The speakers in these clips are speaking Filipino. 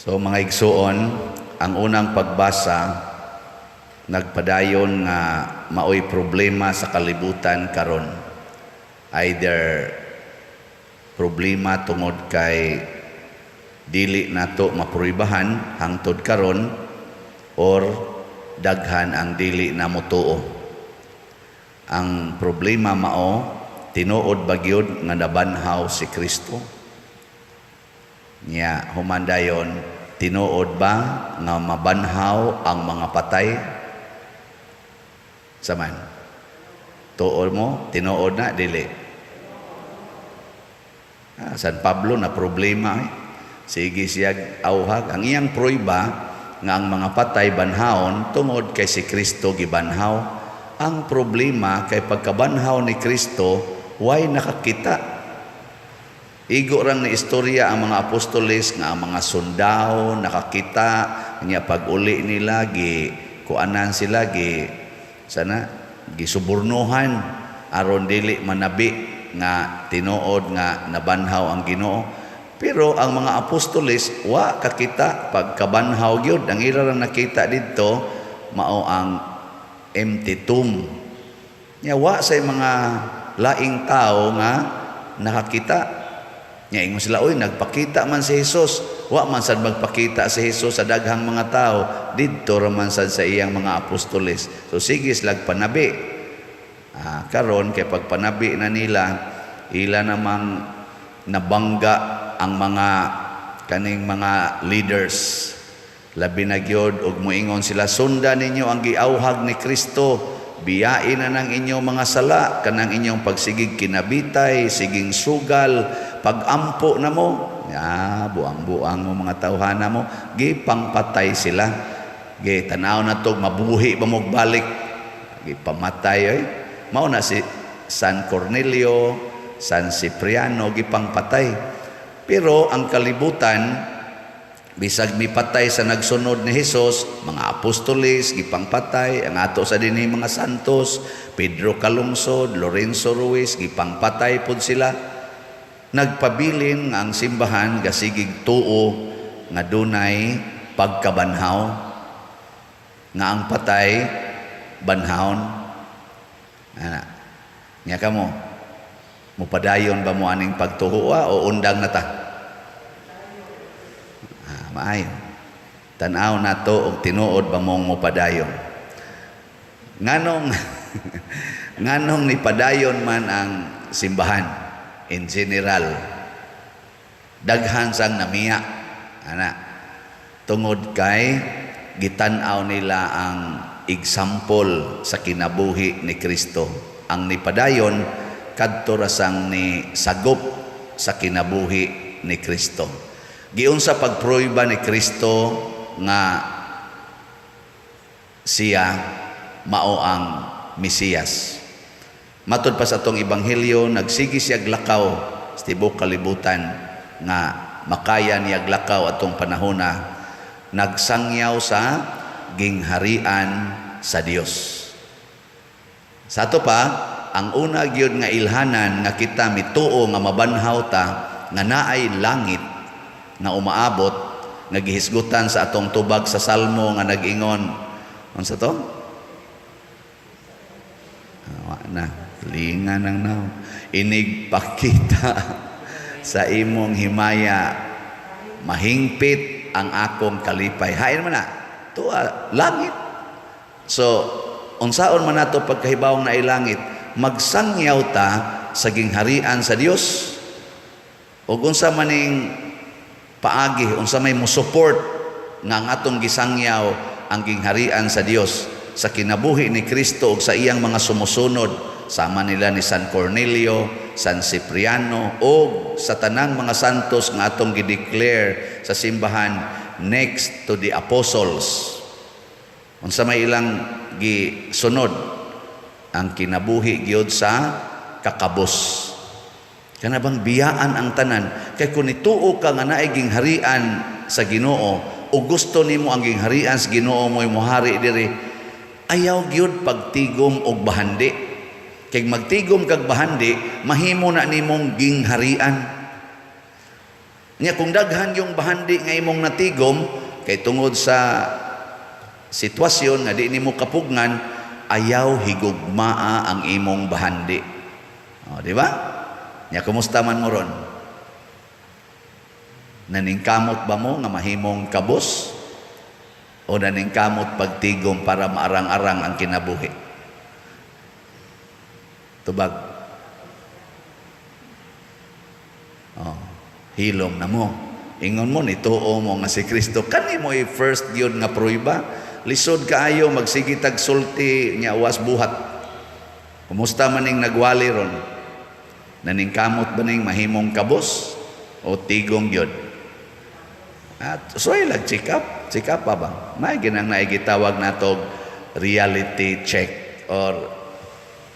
So mga igsuon, ang unang pagbasa nagpadayon nga maoy problema sa kalibutan karon. Either problema tungod kay dili nato mapruibahan hangtod karon or daghan ang dili na motuo. Ang problema mao tinuod ba gyud nga nabanhaw si Kristo? Nya humandayon, tinuod ba nga mabanhaw ang mga patay? Saman. Tuod mo, tinuod na dili. San Pablo na problema sige siya awhag ang iyang pruiba nga ang mga patay banhaon tungod kay si Kristo gibanhaw. Ang problema kay pagkabanhaw ni Kristo way nakakita. Igo rang ni istorya ang mga apostoles nga ang mga sundao nakakita niya pag-uli nila kuanan sila gisuburnuhan aron dili manabi nga tinuod nga nabanhaw ang Ginoo. Pero ang mga apostoles wa kakita pagkabanhaw gyud. Ang ila ra nakita didto mao ang empty tomb. Nya wa say mga laing tao nga nakakita. Nya ingon sila, oy nagpakita man si Jesus. Wa man sad magpakita si Jesus sa daghang mga tao, didto ra man sad sa iyang mga apostoles. So sige slag panabi. Karon kay pagpanabi na nila, ila namang nabangga ang mga kaning mga leaders. Labi na gyud og moingon sila, sundan ninyo ang giawhag ni Kristo. Biyain na ng inyong mga sala, kanang inyong pagsigig kinabitay, siging sugal, pag-ampo na mo, buang-buang mo mga tawhana mo, gipangpatay sila. Tanaw na to, mabuhi ba mo balik, gipamatay. Mao na si San Cornelio, San Cipriano, gipangpatay. Pero ang kalibutan, bisag mipatay sa nagsunod ni Jesus, mga apostoles gipangpatay, ang ato sa dinhi mga santos, Pedro Calungsod, Lorenzo Ruiz gipangpatay pud sila. Nagpabilin ang simbahan gasigig tuo nga dunay pagkabanhaw nga ang patay banhawon. Nya kamo mupadayon ba mo aning pagtuo o undang na ta? Maayo. Tanaw na to og tinuod ba mong mopadayon. Nganong ni padayon man ang simbahan in general. Daghan sang namiya. Tungod kay gitan-aw nila ang example sa kinabuhi ni Kristo. Ang nipadayon kadto ra sang ni sagop sa kinabuhi ni Kristo. Giunsa pagpruiba ni Kristo nga siya mao ang Mesiyas. Matud pa sa atong ebanghelyo, nagsigi siya glakaw sa tibuok kalibutan nga makaya niya glakaw atong panahona. Nagsangyaw sa gingharian sa Dios. Sa ato pa, ang una gyud nga ilhanan nga kita mituo nga mabanhaw ta nga naay langit na umaabot, nagihisgutan sa atong tubag sa Salmo nga nag-ingon. Unsa to? Linga nang naw. Inig pakita sa imong himaya, mahingpit ang akong kalipay. Hain man na. Tuwa, langit. So, unsaon man nato pagkahibawong na ilangit, magsangyaw ta sa gingharian sa Dios. O unsa maning paagi, unsa may mo-support nga ang atong gisangyaw ang gingharian sa Dios sa kinabuhi ni Kristo ug sa iyang mga sumusunod, sama nila ni San Cornelio, San Cipriano o sa tanang mga santos nga atong gideclare sa simbahan next to the apostles. Unsa may ilang gisunod ang kinabuhi gyud sa kakabos. Kana bang biyaan ang tanan kay kun ituo ka nga naay gingharian sa Ginoo o gusto nimo ang gingharian sa Ginoo mo'y mohari diri, ayaw gyud pagtigom og bahandi. Kay magtigom kag bahandi, mahimo na nimong gingharian. Nya kung daghan yung bahandi nga imong natigom, kay tungod sa sitwasyon nga di nimo kapugnan, ayaw higugmaa ang imong bahandi. O, di ba? Nya kumusta man mo ron? Naningkamot ba mo nga mahimong kabos? O naningkamot pagtigom para maarang-arang ang kinabuhi? Tubag. Oh, hilom na mo. Ingon mo, nituo mo nga si Kristo. Kani mo first yun nga pruiba. Lisod kaayo, magsigitag sulti, niya awas buhat. Kumusta man ning nagwali ron? Naningkamot ba ning mahimong kabos? O tigong yun? At so ilag check up pa ba? May ginang naigitawag na to reality check or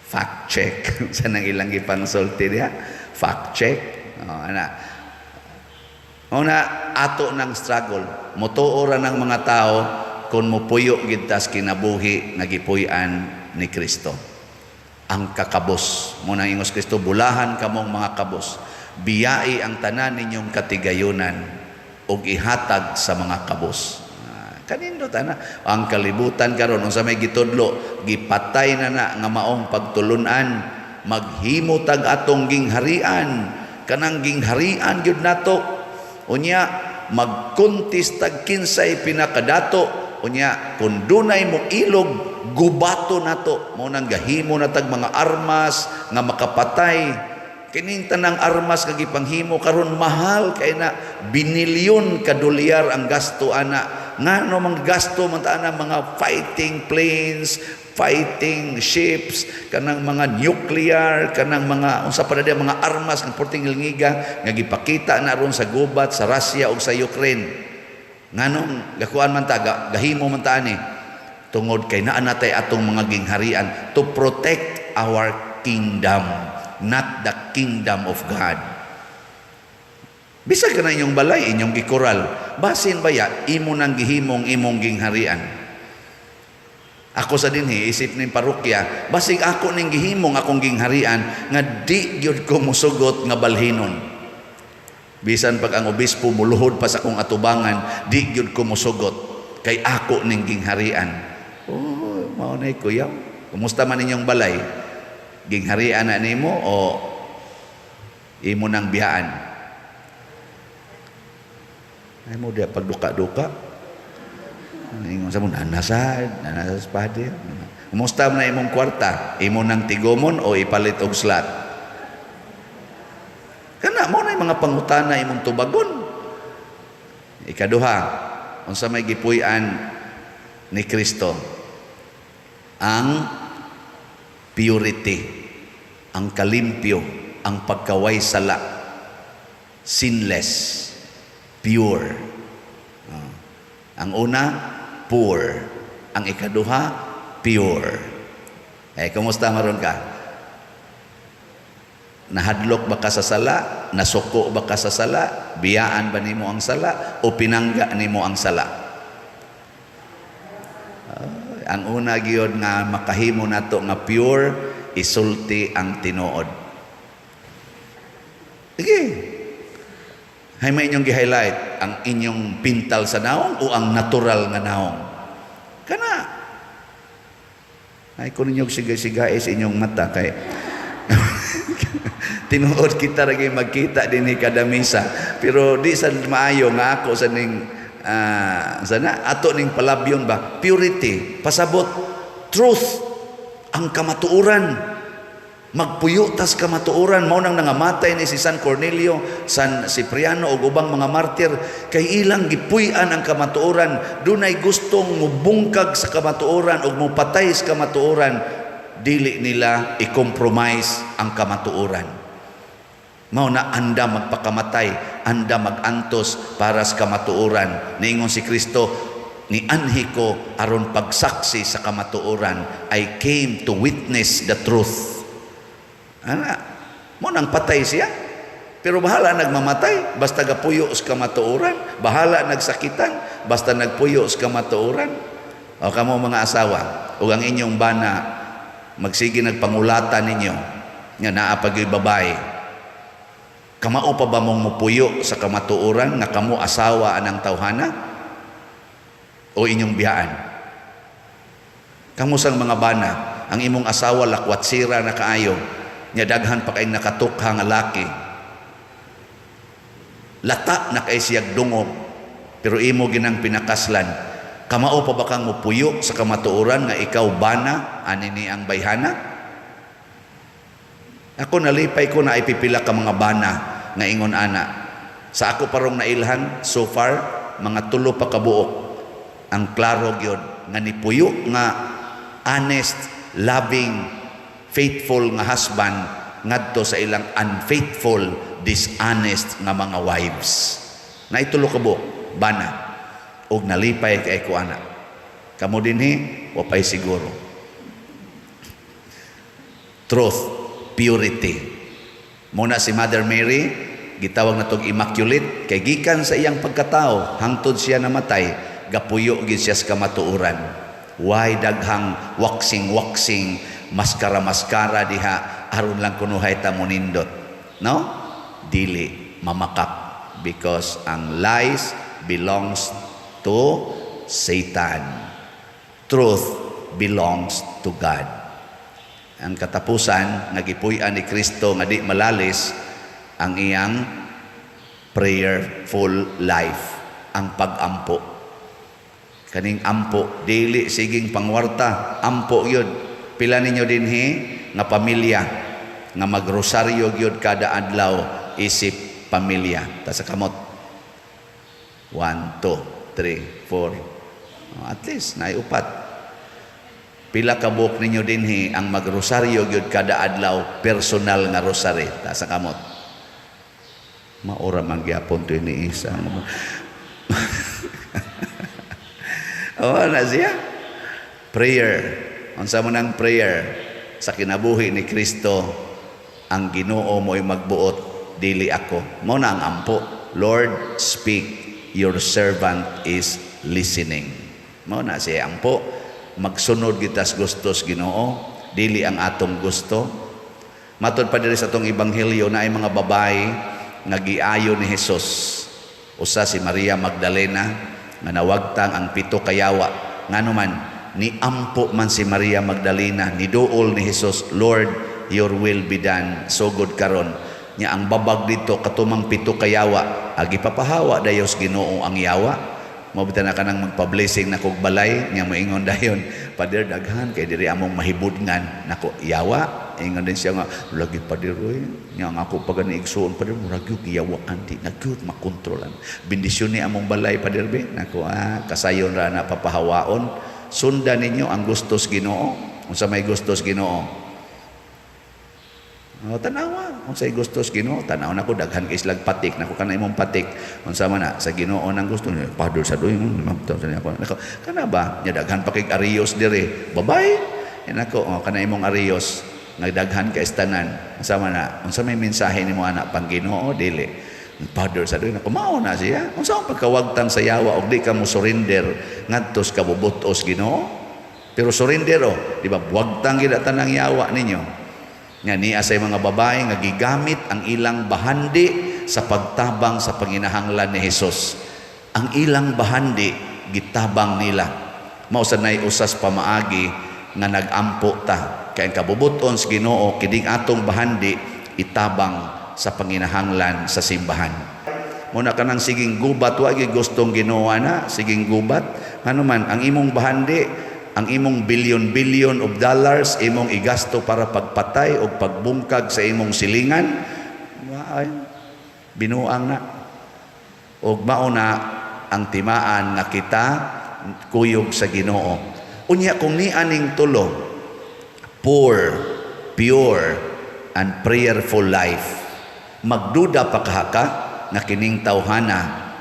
fact check. Sa nang ilang ipangsulti niya? Fact check. Una, ato ng struggle. Motuora ng mga tao kung mupuyo gitas kinabuhi nagipuy-an ni Kristo. Ang kakabos. Muna ingos Kristo, bulahan kamong mga kabos. Biyai ang tanan ninyong katigayunan o ihatag sa mga kabos. Kanindo tana ang kalibutan karon unsa may gitudlo, gipatay na nga maong pagtulunan, maghimo tag atong gingharian, kanang gingharian gyud nato. Unya magkuntis tag kinsay pinakadato, unya kun dunay mo ilog gubato nato, mo nang gahimo na tag mga armas nga makapatay. Kining tanang armas nga gipanghimo karon mahal kay na binilyon ka dolyar ang gasto ana. Ngano mang gasto man ta ana mga fighting planes, fighting ships, kanang mga nuclear, kanang mga unsa pa na mga armas ng porting lingiga nga gipakita na ron sa gubat sa Russia ug sa Ukraine. Nganong gakuan man ta gahimo man ta ani tungod kay naa natay atong mga gingharian to protect our kingdom, not the kingdom of God. Bisag ka na inyong balay, inyong gikural, basin ba ya, imo nang gihimong imong gingharian. Ako sa dinhi, isip ning parokya, basig ako ning gihimong akong gingharian, nga di gyud ko musugot nga balhinon. Bisan pag ang obispo muluhod pa sa akong atubangan, di gyud ko musugot, kay ako ning gingharian. Oh, mao nay kuyaw. Kumusta man inyong balay? Gingharian na nimo o imo nang biyaan? Ay mo dia pagduka-duka. Ingon sa mo nanasad padi. Kumusta man imong kwarta? Imo nang tigomon o ipalit og slot? Kana mo na mga pangutana imong tubagon. Ikaduha, unsa may gipuy-an ni Kristo? Ang purity, ang kalimpyo, ang pagkaway sala, sinless, pure. Ang una, poor. Ang ikaduha, pure. Kumusta maron ka? Nahadlok ba ka sa sala? Nasuko ba ka sa sala? Biyaan ba nimo ang sala? O pinangga nimo ang sala? Ang una gyud nga makahimo nato nga pure, isulti ang tinuod. Sige. Hay may inyong gi-highlight ang inyong pintal sa naong o ang natural nga naong. Kana. Ay kun inyong sigay-sigay sa inyong mata kay tinuod kita lagi magkita dinhi kada misa. Pero di sa maayo nga ako sa ning sana ato ning palabyon ba purity, pasabot truth, ang kamatuoran. Magpuyo tas kamatuoran. Mao nang nangamatay ni si San Cornelio, San Cipriano ug ubang mga martir kay ilang gipuy-an ang kamatuoran. Dunay gustong mubungkag sa kamatuoran ug mopatay sa kamatuoran, dili nila i-compromise ang kamatuoran. Mao na anda magpakamatay, anda magantos para sa kamatuoran. Niingon si Kristo, ni anhi ko aron pagsaksi sa kamatuoran. I came to witness the truth. Ana, mo nang patay siya. Pero bahala nagmamatay, basta gapuyo sa kamatuoran. Bahala nagsakitan, basta nagpuyo sa kamatuoran. O kamo mga asawa, o ang inyong bana, magsige nagpangulatan ninyo, nga naapag yung babae. Kamao pa ba mong mupuyo sa kamatuoran nga kamo asawa anang tawhana o inyong biyaan? Kamusang mga bana, ang imong asawa lakwat sira na kaayo, nya daghan pa kay nakatukha nga laki. Lata na kay siyag dungog, pero imo ginang pinakaslan. Kamao pa ba kang mupuyo sa kamatuoran nga ikaw bana ani ni ang bayhana? Ako nalipay ko na ipipila ka mga bana nga ingon ana. Sa ako parong nailhan so far mga 3 pa kabuok ang klaro gyud nga nipuyo nga honest, loving, faithful nga husband ngadto sa ilang unfaithful, dishonest nga mga wives. Na itulo ka buok bana og nalipay kay ko ana. Kamo dinhi wa pay siguro. Truth, purity. Muna si Mother Mary, gitawag na tog immaculate, kay gikan sa iyang pagkatao, hangtod siya namatay, gapuyo gid siya sa kamatuoran. Why daghang waxing, maskara diha, aron lang kunuhay ta monindot. No? Dili, mamakap. Because ang lies belongs to Satan. Truth belongs to God. Ang katapusan, nagipuy-an ni Kristo nga di malalis ang iyang prayerful life, ang pag-ampo. Kaning ampo, dili siging pangwarta, ampo yun. Pila ninyo dinhi nga pamilya, nga magrosaryo yun kada adlaw, isip pamilya. Ta sa kamot. 1, 2, 3, 4. At least, naiupat. Pila ka buok ninyo dinhi ang magrosaryo gyud kada adlaw, personal nga rosary ta sa kamot. Maura man gyapon to ni isa. Na siya. Prayer. Unsa mo nang prayer sa kinabuhi ni Kristo, ang Ginoo mo'y magbuot, dili ako. Mao na ang ampo. Lord, speak, your servant is listening. Mao na siya ampo. Magsunod gitas gustos Ginoo, dili ang atong gusto. Matod pa diri sa atong ebanghelyo na ay mga babae nga giayo ni Hesus. Usa si Maria Magdalena nga nawagtang ang 7 kayawa. Nganuman ni ampo man si Maria Magdalena, ni duol ni Hesus, Lord, your will be done. So good karon. Nya ang babag dito katumang 7 kayawa, agi papahawa dayos Ginoo ang yawa. Mabita na ka nang magpa-blessing na kog balay, nya moingon dayon, Pader daghan kay diri among mahibudngan nako yawa. Ingon din siya nga, lagi Pader oy, nya nga ako pagani igsuon Pader murag gyud yawaan di nagyud makontrolan. Bendisyon ni among balay Pader be, nako kasayon ra na papahawaon. Sundan ninyo ang gustos Ginoo. Unsa may gustos Ginoo? Tanawa, unsay gustos Ginoo, tanaw nako daghan kay islag patik, nako kana imong patik. Unsa man na sa Ginoo nang gusto niya, Padre sa doy mamtaw sa ako. Nako kana ba nya daghan pa kay ariyos dire. Babay. Nako kana imong ariyos nagdaghan ka istanan. Unsa man na, unsa may mensahe nimo anak pang Ginoo dili. Padre sa doy nako mao na siya. Unsa ang pagkawagtang sa yawa og di ka mo surrender ngadtos ka bubutos Ginoo? Pero surrender di ba wagtang gid tanang yawa ninyo. Nga niya sa mga babae nga gigamit ang ilang bahandi sa pagtabang sa panginahanglan ni Hesus. Ang ilang bahandi gitabang nila. Mao sa nay usas pamaagi nga nagampo ta kay kabubuton sa Ginoo kining atong bahandi itabang sa panginahanglan sa simbahan. Muna ka nang siging gubat wa gyud gustong Ginoo na siging gubat nganuman ang imong bahandi, ang imong billion of dollars imong igasto para pagpatay o pagbungkag sa imong silingan, ay binuang na. Og mao na ang timaan nga kita kuyog sa Ginoo. Unya kung ni aning tulo, poor, pure, and prayerful life, magduda pa kahaka nga kining tawhana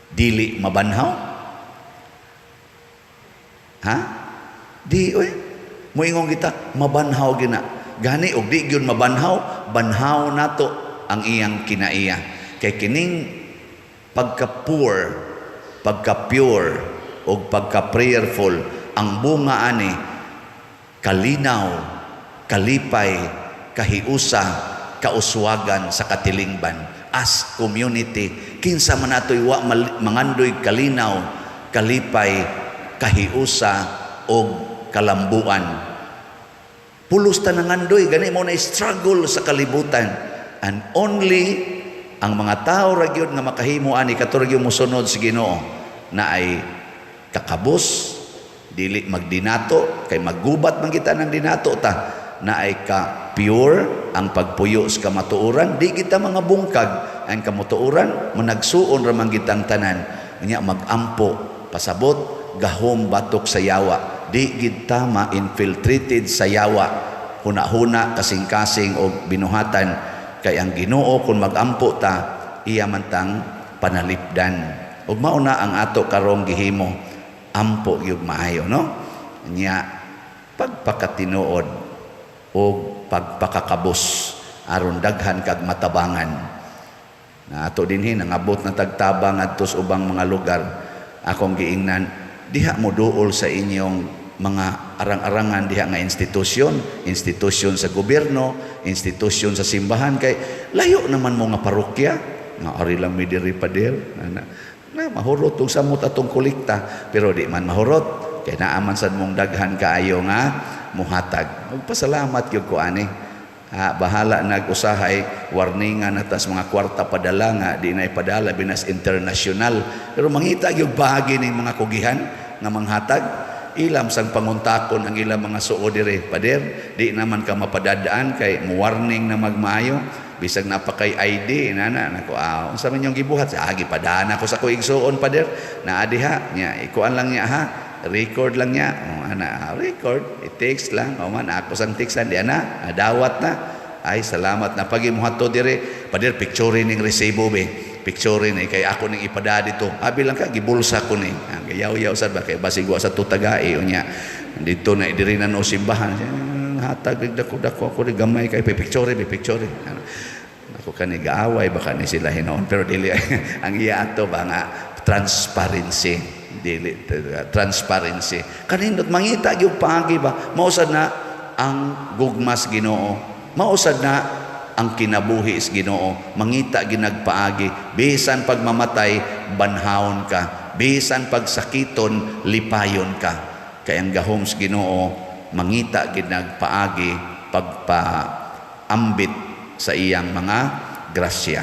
dili mabanhaw? Ha? Di oy. Moingon kita mabanhaw gina. Gani og di gyud mabanhaw, banhaw nato ang iyang kinaiya. Kay kining pagka-poor, pagka-pure og pagka-prayerful, ang bunga ani kalinaw, kalipay, kahiusa, kauswagan sa katilingban as community. Kinsa man natoy wa mangandoy kalinaw, kalipay, kahiusa o kalambuan. Pulos ta nangandoy gani mo na struggle sa kalibutan, and only ang mga tao ra gyud nga makahimo ani katurog yung mosunod sa Ginoo na ay kakabos, dili magdinato kay maggubat man kita ng dinato ta, na ay ka pure ang pagpuyo sa kamatuoran, di kita mga bungkag ang kamatuoran, managsuon ra man kitang tanan nya magampo pasabot gahom batok sa yawa, di kita ma-infiltrated sa yawa huna-huna kasing-kasing o binuhatan. Kay ang Ginoo kung magampo ta, iya man tang panalipdan. Ug mao na ang ato karong gihimo, ampo gyud maayo, no? Nya pagpakatinuod o pagpakakabos aron daghan kag matabangan. Na ato dinhi nangabot na tagtabang adto sa ubang mga lugar. Akong giingnan, diha mo duol sa inyong mga arang-arangan diha nga institusyon sa gobyerno, institusyon sa simbahan, kay layo naman mo nga parokya nga ari lang mi diri pader na mahurot tong samot atong kolekta, pero di man mahurot kay naaman sad mong daghan kaayo nga muhatag. Magpasalamat gyud ko ani. Bahala nag-usahay warningan atas mga kwarta padala nga di na ipadala binas internasyonal, pero mangita gyud bahagi ning mga kugihan nga manghatag. Ilam sang panguntakon ang ilang mga suo dire pader, di naman ka mapadadaan kay warning na magmaayo, bisag napakay ID nana nako unsa man yung gibuhat sa gipadaan ako sa ko igsuon pader na adiha nya ikuan lang niya ha, record lang niya record, i-text lang man ako sang textan di ana dawat na ay salamat na pagimuhato dire pader, picture ning resibo be, picture ni kay ako ning ipada dito, abi lang ka gibulsa ko ni gayaw-yaw sad ba kay basig wa sa tutagai unya dito na diri na no simbahan hatag dako-dako ako ni gamay kay picture ako kani gaaway baka ni sila hinoon, pero dili ang iya ato ba nga transparency, dili transparency kanindot mangita gyud paagi ba mausad na ang gugmas Ginoo, mausad na ang kinabuhi is Ginoo, mangita ginagpaagi, bisan pagmamatay banhawon ka, bisan pagsakiton lipayon ka, kay ang gahom sa Ginoo mangita ginagpaagi pagpaambit sa iyang mga grasya.